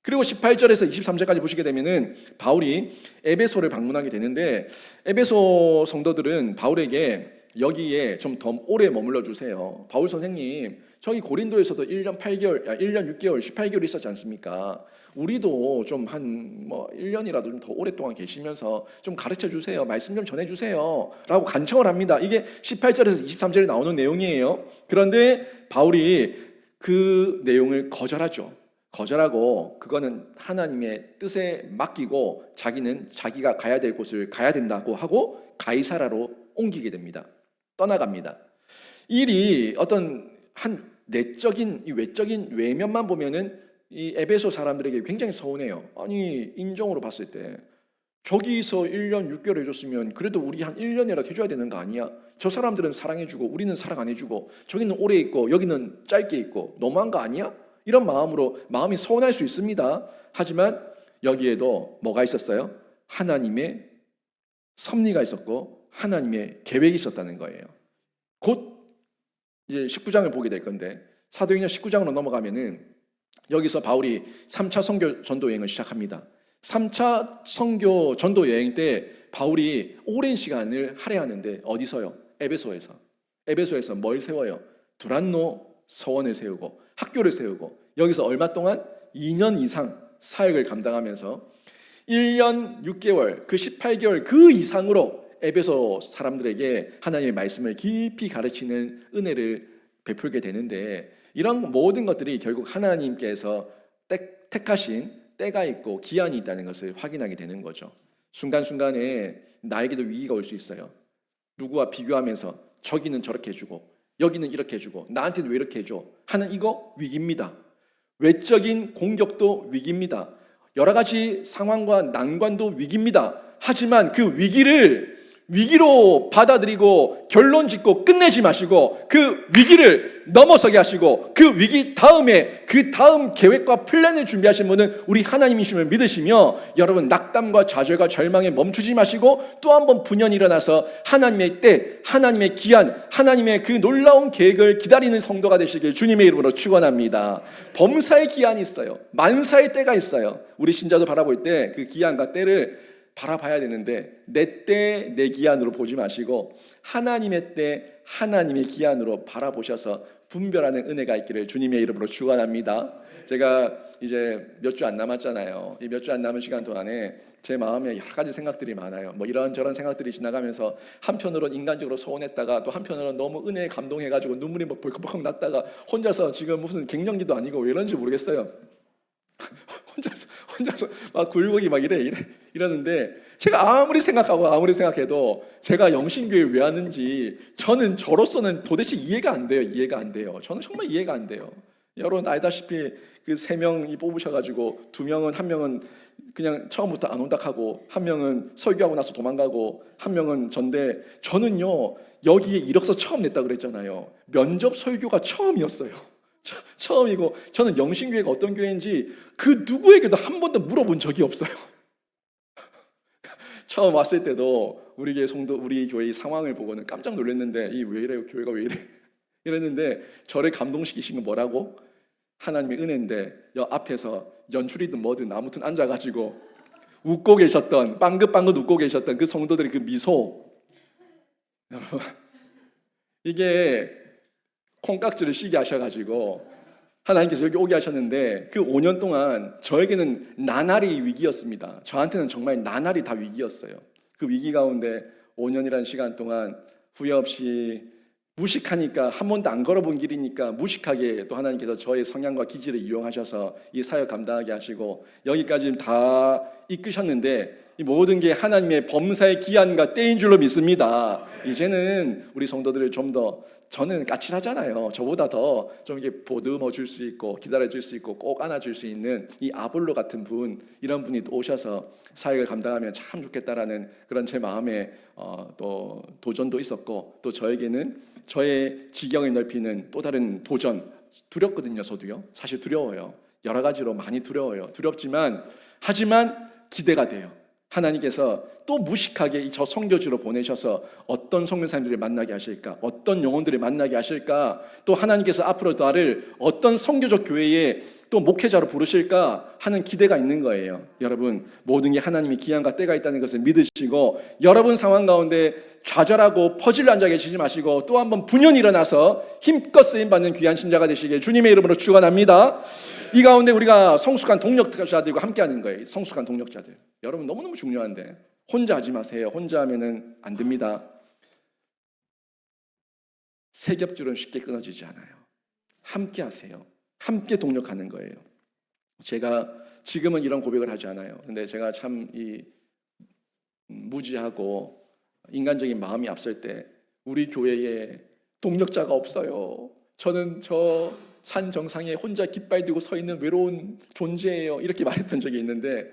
그리고 18절에서 23절까지 보시게 되면은 바울이 에베소를 방문하게 되는데 에베소 성도들은 바울에게 여기에 좀 더 오래 머물러 주세요. 바울 선생님, 저희 고린도에서도 1년 6개월, 18개월 있었지 않습니까? 우리도 좀 한 1년이라도 좀 더 오랫동안 계시면서 좀 가르쳐 주세요. 말씀 좀 전해 주세요. 라고 간청을 합니다. 이게 18절에서 23절에 나오는 내용이에요. 그런데 바울이 그 내용을 거절하고 그거는 하나님의 뜻에 맡기고 자기는 자기가 가야 될 곳을 가야 된다고 하고 가이사라로 옮기게 됩니다. 떠나갑니다. 일이 어떤 한 내적인 외적인 외면만 보면은 이 에베소 사람들에게 굉장히 서운해요. 아니 인정으로 봤을 때 저기서 1년 6개월 해줬으면 그래도 우리 한 1년이라도 해줘야 되는 거 아니야? 저 사람들은 사랑해주고 우리는 사랑 안 해주고 저기는 오래 있고 여기는 짧게 있고 너무한 거 아니야? 이런 마음으로 마음이 서운할 수 있습니다. 하지만 여기에도 뭐가 있었어요? 하나님의 섭리가 있었고 하나님의 계획이 있었다는 거예요. 곧 이제 19장을 보게 될 건데 사도행전 19장으로 넘어가면은 여기서 바울이 3차 선교 전도 여행을 시작합니다. 3차 선교 전도 여행 때 바울이 오랜 시간을 할애하는데 어디서요? 에베소에서 뭘 세워요? 두란노 서원을 세우고 학교를 세우고 여기서 얼마 동안 2년 이상 사역을 감당하면서 1년 6개월 그 18개월 그 이상으로 에베소 사람들에게 하나님의 말씀을 깊이 가르치는 은혜를 베풀게 되는데 이런 모든 것들이 결국 하나님께서 택하신 때가 있고 기한이 있다는 것을 확인하게 되는 거죠. 순간순간에 나에게도 위기가 올 수 있어요. 누구와 비교하면서 저기는 저렇게 해주고 여기는 이렇게 해주고 나한테는 왜 이렇게 해줘 하는 이거 위기입니다. 외적인 공격도 위기입니다. 여러 가지 상황과 난관도 위기입니다. 하지만 그 위기로 받아들이고 결론 짓고 끝내지 마시고 그 위기를 넘어서게 하시고 그 위기 다음에 그 다음 계획과 플랜을 준비하신 분은 우리 하나님이심을 믿으시며 여러분 낙담과 좌절과 절망에 멈추지 마시고 또 한 번 분연히 일어나서 하나님의 때, 하나님의 기한, 하나님의 그 놀라운 계획을 기다리는 성도가 되시길 주님의 이름으로 축원합니다. 범사의 기한이 있어요. 만사의 때가 있어요. 우리 신자도 바라볼 때 그 기한과 때를 바라봐야 되는데 내 때, 내 기한으로 보지 마시고 하나님의 때, 하나님의 기한으로 바라보셔서 분별하는 은혜가 있기를 주님의 이름으로 축원합니다. 제가 이제 몇 주 안 남았잖아요. 이 몇 주 안 남은 시간 동안에 제 마음에 여러 가지 생각들이 많아요. 뭐 이런저런 생각들이 지나가면서 한편으로는 인간적으로 서운했다가 또 한편으로는 너무 은혜에 감동해가지고 눈물이 막 벌컥벌컥 났다가 혼자서 지금 무슨 갱년기도 아니고 왜 이런지 모르겠어요. 혼자서 막 굴곡이 막 이러는데 제가 아무리 생각해도 제가 영신교회 왜 왔는지 저는 저로서는 도대체 이해가 안 돼요. 저는 정말 이해가 안 돼요. 여러분 알다시피 그 3명이 뽑으셔가지고 2명은 한 명은 그냥 처음부터 안 온다 하고 한 명은 설교하고 나서 도망가고 한 명은 전대. 저는요 여기에 이력서 처음 냈다 그랬잖아요. 면접 설교가 처음이었어요. 처음이고 저는 영신교회가 어떤 교회인지 그 누구에게도 한 번도 물어본 적이 없어요. 처음 왔을 때도 우리 교회 성도, 우리 교회의 상황을 보고는 깜짝 놀랐는데 이 왜 이래요? 교회가 왜 이래? 이랬는데 저를 감동시키신 건 뭐라고? 하나님의 은혜인데 여 앞에서 연출이든 뭐든 아무튼 앉아가지고 웃고 계셨던 빵긋빵긋 웃고 계셨던 그 성도들의 그 미소 여러분 이게 콩깍지를 시게 하셔가지고 하나님께서 여기 오게 하셨는데 그 5년 동안 저에게는 나날이 위기였습니다. 저한테는 정말 나날이 다 위기였어요. 그 위기 가운데 5년이라는 시간 동안 후회 없이 무식하니까 한 번도 안 걸어본 길이니까 무식하게 또 하나님께서 저의 성향과 기질을 이용하셔서 이 사역 감당하게 하시고 여기까지 다 이끄셨는데 이 모든 게 하나님의 범사의 기한과 때인 줄로 믿습니다. 이제는 우리 성도들을 좀 더 저는 까칠하잖아요. 저보다 더 좀 이렇게 보듬어 줄 수 있고 기다려 줄 수 있고 꼭 안아 줄 수 있는 이 아볼로 같은 분 이런 분이 또 오셔서 사역을 감당하면 참 좋겠다라는 그런 제 마음에 또 도전도 있었고 또 저에게는 저의 지경을 넓히는 또 다른 도전 두렵거든요. 저도요. 사실 두려워요. 여러 가지로 많이 두려워요. 두렵지만 하지만 기대가 돼요. 하나님께서 또 무식하게 저 선교지로 보내셔서 어떤 선교사님들을 만나게 하실까? 어떤 영혼들을 만나게 하실까? 또 하나님께서 앞으로 나를 어떤 선교적 교회에 또 목회자로 부르실까 하는 기대가 있는 거예요. 여러분 모든 게 하나님의 기한과 때가 있다는 것을 믿으시고 여러분 상황 가운데 좌절하고 퍼질러 앉아 계시지 마시고 또 한번 분연히 일어나서 힘껏 쓰임받는 귀한 신자가 되시길 주님의 이름으로 축원합니다. 이 가운데 우리가 성숙한 동력자들과 함께하는 거예요. 성숙한 동력자들. 여러분 너무너무 중요한데 혼자 하지 마세요. 혼자 하면은 안 됩니다. 세 겹줄은 쉽게 끊어지지 않아요. 함께 하세요. 함께 동력하는 거예요. 제가 지금은 이런 고백을 하지 않아요. 근데 제가 참 무지하고 인간적인 마음이 앞설 때 우리 교회에 동력자가 없어요. 저는 저 산 정상에 혼자 깃발 들고 서 있는 외로운 존재예요. 이렇게 말했던 적이 있는데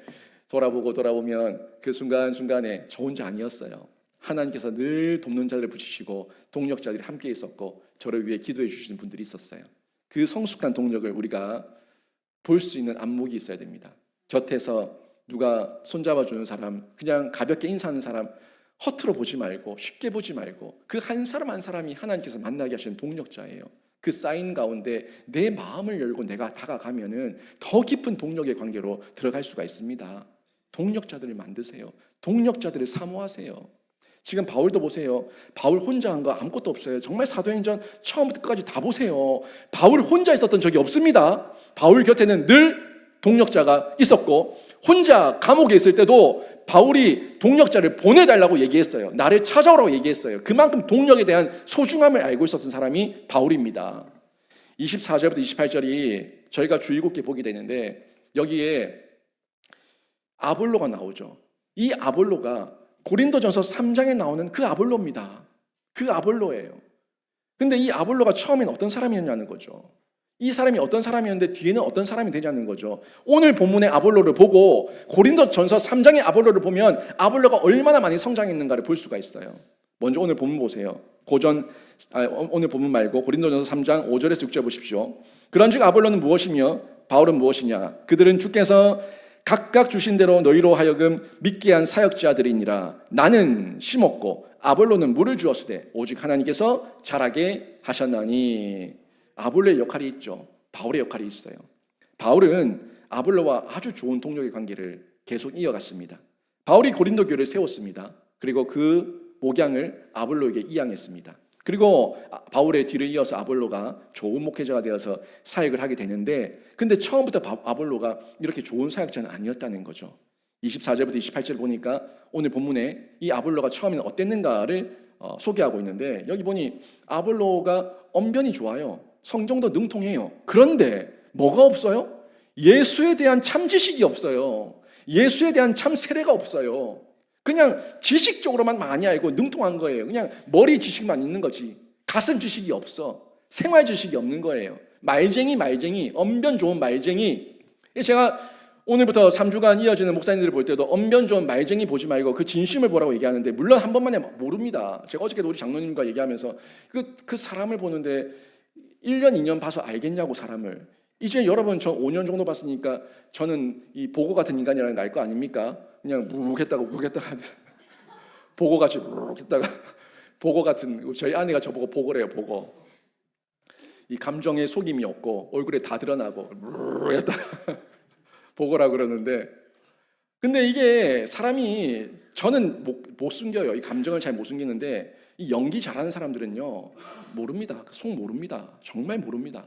돌아보면 그 순간순간에 저 혼자 아니었어요. 하나님께서 늘 돕는 자들을 붙이시고 동력자들이 함께 있었고 저를 위해 기도해 주시는 분들이 있었어요. 그 성숙한 동력을 우리가 볼 수 있는 안목이 있어야 됩니다. 곁에서 누가 손잡아 주는 사람, 그냥 가볍게 인사하는 사람 허투루 보지 말고 쉽게 보지 말고 그 한 사람 한 사람이 하나님께서 만나게 하시는 동력자예요. 그 쌓인 가운데 내 마음을 열고 내가 다가가면은 더 깊은 동력의 관계로 들어갈 수가 있습니다. 동력자들을 만드세요. 동력자들을 사모하세요. 지금 바울도 보세요. 바울 혼자 한 거 아무것도 없어요. 정말 사도행전 처음부터 끝까지 다 보세요. 바울 혼자 있었던 적이 없습니다. 바울 곁에는 늘 동력자가 있었고 혼자 감옥에 있을 때도 바울이 동력자를 보내달라고 얘기했어요. 나를 찾아오라고 얘기했어요. 그만큼 동력에 대한 소중함을 알고 있었던 사람이 바울입니다. 24절부터 28절이 저희가 주의 깊게 보게 되는데 여기에 아볼로가 나오죠. 이 아볼로가 고린도전서 3장에 나오는 그 아볼로입니다. 그 아볼로예요. 근데 이 아볼로가 처음엔 어떤 사람이었냐는 거죠. 이 사람이 어떤 사람이었는데 뒤에는 어떤 사람이 되냐는 거죠. 오늘 본문의 아볼로를 보고 고린도전서 3장의 아볼로를 보면 아볼로가 얼마나 많이 성장했는가를 볼 수가 있어요. 먼저 오늘 본문 보세요. 오늘 본문 말고 고린도전서 3장 5절에서 6절 보십시오. 그런즉 아볼로는 무엇이며 바울은 무엇이냐? 그들은 주께서 각각 주신 대로 너희로 하여금 믿게 한 사역자들이니라. 나는 심었고 아볼로는 물을 주었으되 오직 하나님께서 자라게 하셨나니. 아볼로의 역할이 있죠. 바울의 역할이 있어요. 바울은 아볼로와 아주 좋은 동력의 관계를 계속 이어갔습니다. 바울이 고린도 교회를 세웠습니다. 그리고 그 목양을 아볼로에게 이양했습니다. 그리고 바울의 뒤를 이어서 아볼로가 좋은 목회자가 되어서 사역을 하게 되는데, 근데 처음부터 아볼로가 이렇게 좋은 사역자는 아니었다는 거죠. 24절부터 28절 보니까 오늘 본문에 이 아볼로가 처음에는 어땠는가를 소개하고 있는데, 여기 보니 아볼로가 언변이 좋아요. 성경도 능통해요. 그런데 뭐가 없어요? 예수에 대한 참 지식이 없어요. 예수에 대한 참 세례가 없어요. 그냥 지식적으로만 많이 알고 능통한 거예요. 그냥 머리 지식만 있는 거지. 가슴 지식이 없어. 생활 지식이 없는 거예요. 말쟁이, 언변 좋은 말쟁이. 제가 오늘부터 3주간 이어지는 목사님들을 볼 때도 언변 좋은 말쟁이 보지 말고 그 진심을 보라고 얘기하는데, 물론 한 번만에 모릅니다. 제가 어저께도 우리 장로님과 얘기하면서 그 사람을 보는데 1년, 2년 봐서 알겠냐고, 사람을. 이제 여러분 저 5년 정도 봤으니까 저는 이 보고 같은 인간이라는 거 알 거 아닙니까? 그냥 묵묵했다가 보고같이 묵묵했다가 보고 같은, 저희 아내가 저보고 보고래요. 보고. 이 감정에 속임이 없고 얼굴에 다 드러나고 묵묵했다가 보고라고 그러는데, 근데 이게 사람이, 저는 못 숨겨요. 이 감정을 잘 못 숨기는데 이 연기 잘하는 사람들은요 모릅니다. 속 모릅니다. 정말 모릅니다.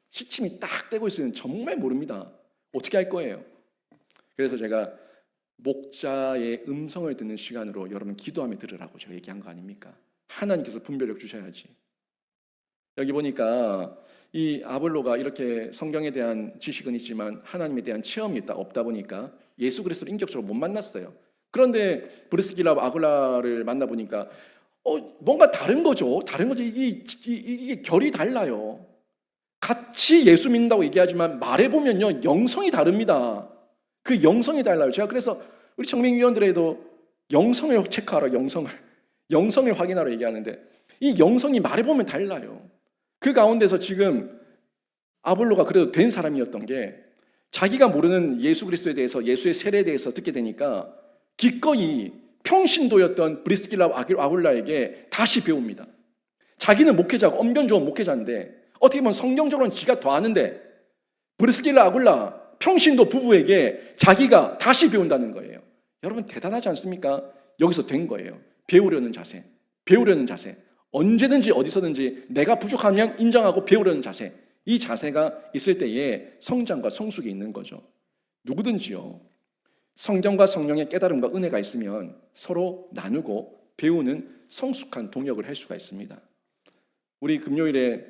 시침이 딱 떼고 있으면 정말 모릅니다. 어떻게 할 거예요? 그래서 제가 목자의 음성을 듣는 시간으로 여러분 기도하며 들으라고 제가 얘기한 거 아닙니까? 하나님께서 분별력 주셔야지. 여기 보니까 이 아볼로가 이렇게 성경에 대한 지식은 있지만 하나님에 대한 체험이 없다 보니까 예수 그리스도를 인격적으로 못 만났어요. 그런데 브리스길라와 아굴라를 만나보니까 뭔가 다른 거죠. 이게 결이 달라요. 같이 예수 믿는다고 얘기하지만 말해보면요 영성이 다릅니다. 그 영성이 달라요. 제가 그래서 우리 청맹위원들에도 영성을 체크하라, 영성을 확인하라 얘기하는데, 이 영성이 말해보면 달라요. 그 가운데서 지금 아볼로가 그래도 된 사람이었던 게, 자기가 모르는 예수 그리스도에 대해서, 예수의 세례에 대해서 듣게 되니까 기꺼이 평신도였던 브리스길라와 아굴라에게 다시 배웁니다. 자기는 목회자고 언변 좋은 목회자인데 어떻게 보면 성경적으로는 지가 더 아는데 브리스길라 아굴라 평신도 부부에게 자기가 다시 배운다는 거예요. 여러분 대단하지 않습니까? 여기서 된 거예요. 배우려는 자세. 언제든지 어디서든지 내가 부족하면 인정하고 배우려는 자세. 이 자세가 있을 때에 성장과 성숙이 있는 거죠. 누구든지요, 성경과 성령의 깨달음과 은혜가 있으면 서로 나누고 배우는 성숙한 동역을 할 수가 있습니다. 우리 금요일에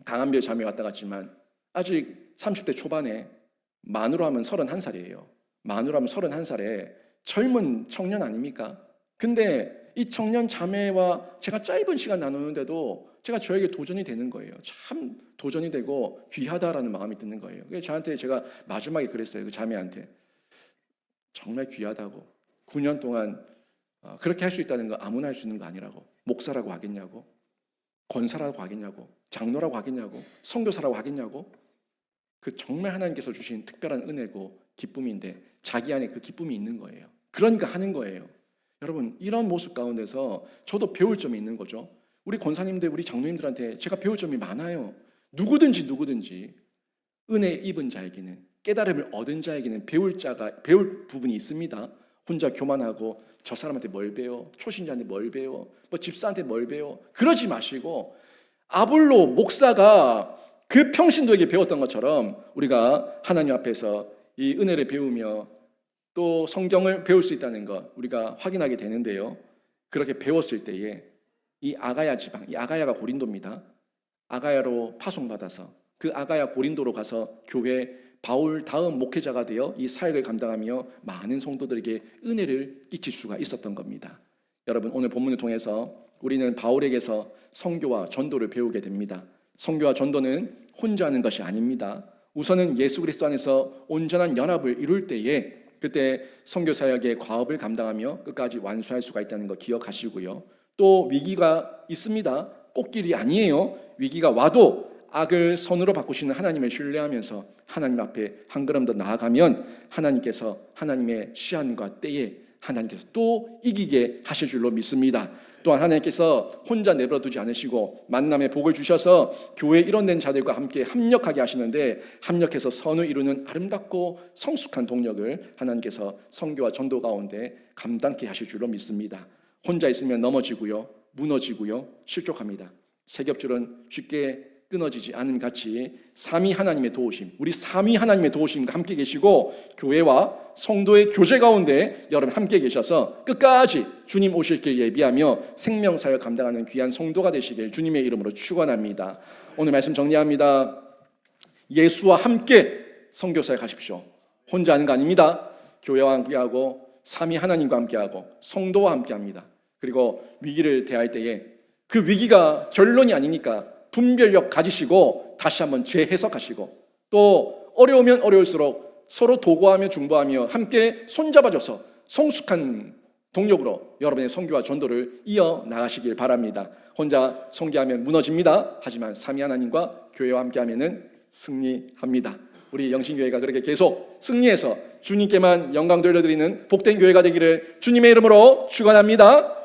강한별 자매 왔다 갔지만 아직 30대 초반에, 만으로 하면 31살이에요. 만으로 하면 31살에 젊은 청년 아닙니까? 근데 이 청년 자매와 제가 짧은 시간 나누는데도 제가 저에게 도전이 되는 거예요. 참 도전이 되고 귀하다라는 마음이 드는 거예요. 그래서 저한테 제가 마지막에 그랬어요. 그 자매한테. 정말 귀하다고. 9년 동안 그렇게 할 수 있다는 거 아무나 할 수 있는 거 아니라고. 목사라고 하겠냐고. 권사라고 하겠냐고. 장로라고 하겠냐고. 선교사라고 하겠냐고. 그 정말 하나님께서 주신 특별한 은혜고 기쁨인데 자기 안에 그 기쁨이 있는 거예요. 그러니까 하는 거예요. 여러분 이런 모습 가운데서 저도 배울 점이 있는 거죠. 우리 권사님들, 우리 장로님들한테 제가 배울 점이 많아요. 누구든지 은혜 입은 자에게는, 깨달음을 얻은 자에게는 배울 부분이 있습니다. 혼자 교만하고 저 사람한테 뭘 배워, 초신자한테 뭘 배워, 뭐 집사한테 뭘 배워, 그러지 마시고 아볼로 목사가 그 평신도에게 배웠던 것처럼 우리가 하나님 앞에서 이 은혜를 배우며 또 성경을 배울 수 있다는 것 우리가 확인하게 되는데요. 그렇게 배웠을 때에 이 아가야 지방, 이 아가야가 고린도입니다. 아가야로 파송받아서 그 아가야 고린도로 가서 교회 바울 다음 목회자가 되어 이 사역을 감당하며 많은 성도들에게 은혜를 끼칠 수가 있었던 겁니다. 여러분 오늘 본문을 통해서 우리는 바울에게서 선교와 전도를 배우게 됩니다. 선교와 전도는 혼자 하는 것이 아닙니다. 우선은 예수 그리스도 안에서 온전한 연합을 이룰 때에 그때 선교 사역의 과업을 감당하며 끝까지 완수할 수가 있다는 거 기억하시고요. 또 위기가 있습니다. 꽃길이 아니에요. 위기가 와도 악을 선으로 바꾸시는 하나님을 신뢰하면서 하나님 앞에 한 걸음 더 나아가면 하나님께서 하나님의 시한과 때에 하나님께서 또 이기게 하실 줄로 믿습니다. 또한 하나님께서 혼자 내버려두지 않으시고 만남의 복을 주셔서 교회 일원된 자들과 함께 합력하게 하시는데 합력해서 선을 이루는 아름답고 성숙한 동력을 하나님께서 선교와 전도 가운데 감당케 하실 줄로 믿습니다. 혼자 있으면 넘어지고요, 무너지고요, 실족합니다. 세 겹줄은 쉽게 끊어지지 않은 같이 삼위 하나님의 도우심, 우리 삼위 하나님의 도우심과 함께 계시고 교회와 성도의 교제 가운데 여러분 함께 계셔서 끝까지 주님 오실 길 예비하며 생명사역 감당하는 귀한 성도가 되시길 주님의 이름으로 축원합니다. 오늘 말씀 정리합니다. 예수와 함께 선교사역 하십시오. 혼자 하는 거 아닙니다. 교회와 함께하고 삼위 하나님과 함께하고 성도와 함께합니다. 그리고 위기를 대할 때에 그 위기가 결론이 아니니까 분별력 가지시고 다시 한번 재해석하시고 또 어려우면 어려울수록 서로 도구하며 중보하며 함께 손잡아줘서 성숙한 동력으로 여러분의 선교와 전도를 이어나가시길 바랍니다. 혼자 선교하면 무너집니다. 하지만 삼위 하나님과 교회와 함께하면 승리합니다. 우리 영신교회가 그렇게 계속 승리해서 주님께만 영광 돌려드리는 복된 교회가 되기를 주님의 이름으로 축원합니다.